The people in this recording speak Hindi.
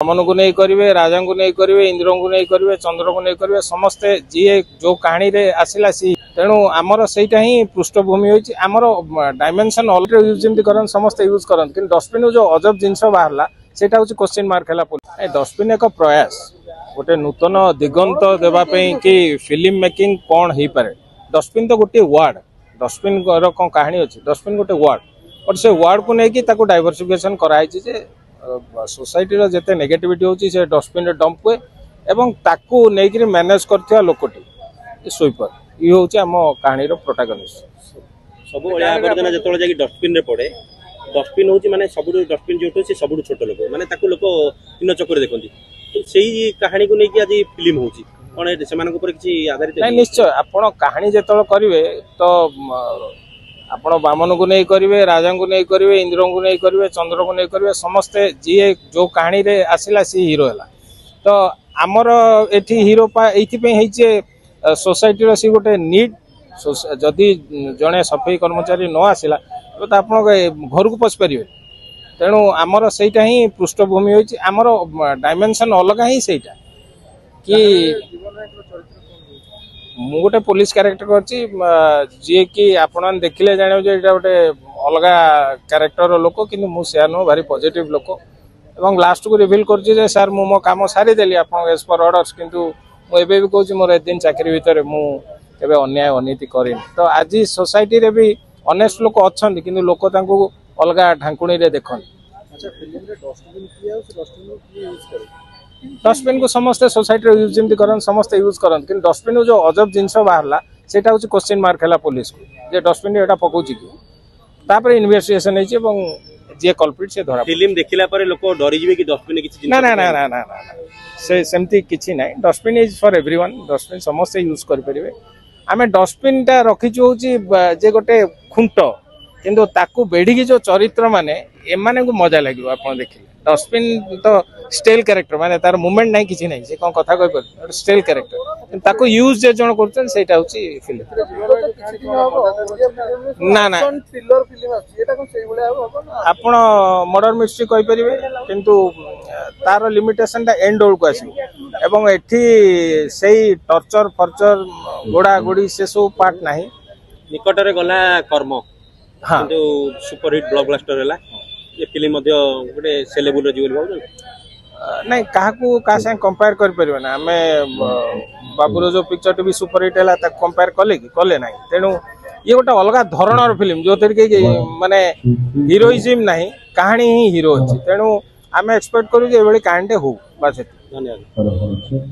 रमन को नहीं करेंगे, राजा को नहीं करेंगे, इंद्र को नहीं करेंगे, चंद्र को नहीं करेंगे, समस्ते जी जो कहानी रे आसला सी तेणु आमर सेटा ही पृष्ठभूमि होती आमर डायमेंशन अलरेडी यूज करन समस्त यूज करन कि डस्टबिन जो अजब जिनस बाहरला सेटा हूँ क्वेश्चन मार्क है। डस्टबिन एक प्रयास गोटे नूतन दिगंत देवाई कि फिल्म मेकिंग कौन हो पारे। डस्टबिन तो गोटे वार्ड, डस्टबिन कौन कहानी अच्छी, डस्टबिन गोटे वार्ड बट से वार्ड को लेकिन डाइवर्सिफिकेशन कराई सोसाइटी जिते नेगेटिविटी होची से डस्टबिन डंप हुए एवं ताकू नहीं मैनेज करथिया लोकटी स्वीपर ये हूँ आम कहानी प्रोटागनिस्ट। सब अलिया आवर्जना जो डस्टबिन रे पड़े डस्टबिन हूँ माने सब डस्टबिन जो से सब छोट लोक माने ताकू लोक तीन चक्कर देखती तो सही कहानी को लेकिन आज फिल्म होची कौन से किसी आधारित निश्चय आपण कहानी जो करेंगे तो आपण बामन को नहीं करेंगे, राजा को नहीं करेंगे, इंद्र को नहीं करेंगे, चंद्र को नहीं करेंगे, समस्ते जी जो कहानी रे आसला सी हीरो है। तो आमर एठी हीरो ये सोसाइटी सी गोटे नीड जदि जड़े सफाई कर्मचारी न आसला तो आप घर को पशि पारे। तेणु आमर सेटा ही पृष्ठभूमि होती आमर डायमेंशन अलग ही सेटा कि मु गोटे पुलिस क्यारेक्टर करची जी कि आपण देखिले जाने जे एटा गोटे अलग क्यारेक्टर लोक कि मुझे नुह भारी पॉजिटिव लोक एवं लास्ट को रिवील करची जे सर मु मो काम सारी देली आपण एज पर ऑर्डर्स किंतु मु एबे भी कहूची मोर ए दिन चाकरी भीतर मु केबे अन्याय अनीति करिन। तो आज सोसाइटी रे भी ऑनेस्ट लोक अछंती किंतु लोक तांको अलग ढांकुणी रे देखन। अच्छा फिल्म रे डस्टबिन किया उस डस्टबिन को यूज करे डस्टबिन को समस्ते सोसाइटी यूज करन समस्ते यूज करन कि डस्टबिन जो अजब जिनस बाहरला सेटा हूँ क्वेश्चन मार्क है पुलिस को जे डस्टबिन एटा पकाउची कि तापर इन्वेस्टिगेशन होइछि एवं जे कल्प्रिट से धरा। फिल्म देखिला परे लोक डरी जिवे कि डस्टबिन किछि ना ना ना ना ना से सेमती किछि नै। Dustbin is for everyone, dustbin समस्ते यूज कर परिबे। आमे डस्टबिन टा रखिछु होछि जे गोटे खुंट किंतु ताकू बेढी जो चरित्र माने एमाने को मजा लागियो आपण देखिले। डस्टबिन तो स्टेल कैरेक्टर माने तार मूवमेंट नहीं किसी नहीं से कौन कथा कह पर स्टेल कैरेक्टर ताको यूज जे जण करछन सेटा होची फिल्म ना ना थ्रिलर फिल्म अछि एटा कोन सेही बळे आबो आपण मर्डर मिस्ट्री कहि परिबे किंतु तार लिमिटेशन ता एंड ओल को आसी एवं एठी सेही टॉर्चर फर्चर गोडा गोडी से सब पार्ट नाही। निकट रे गला कर्म हां जो सुपर हिट ब्लॉकबस्टर हैला ये फिल्म मध्य गोटे सेलेबल जीवन भाव नहीं क्या संग कंपेयर कर परिबे ना आमे बाबूर जो पिक्चर टी भी सुपर हिट है कंपेयर कले कि कले ना। तेणु ये गोटे अलग धरणर फिल्म जो कि माने हीरोइज्म नहीं कहानी ही हीरो अच्छी। तेणु आमे एक्सपेक्ट करू जे एबेली कहानी हो बस। धन्यवाद।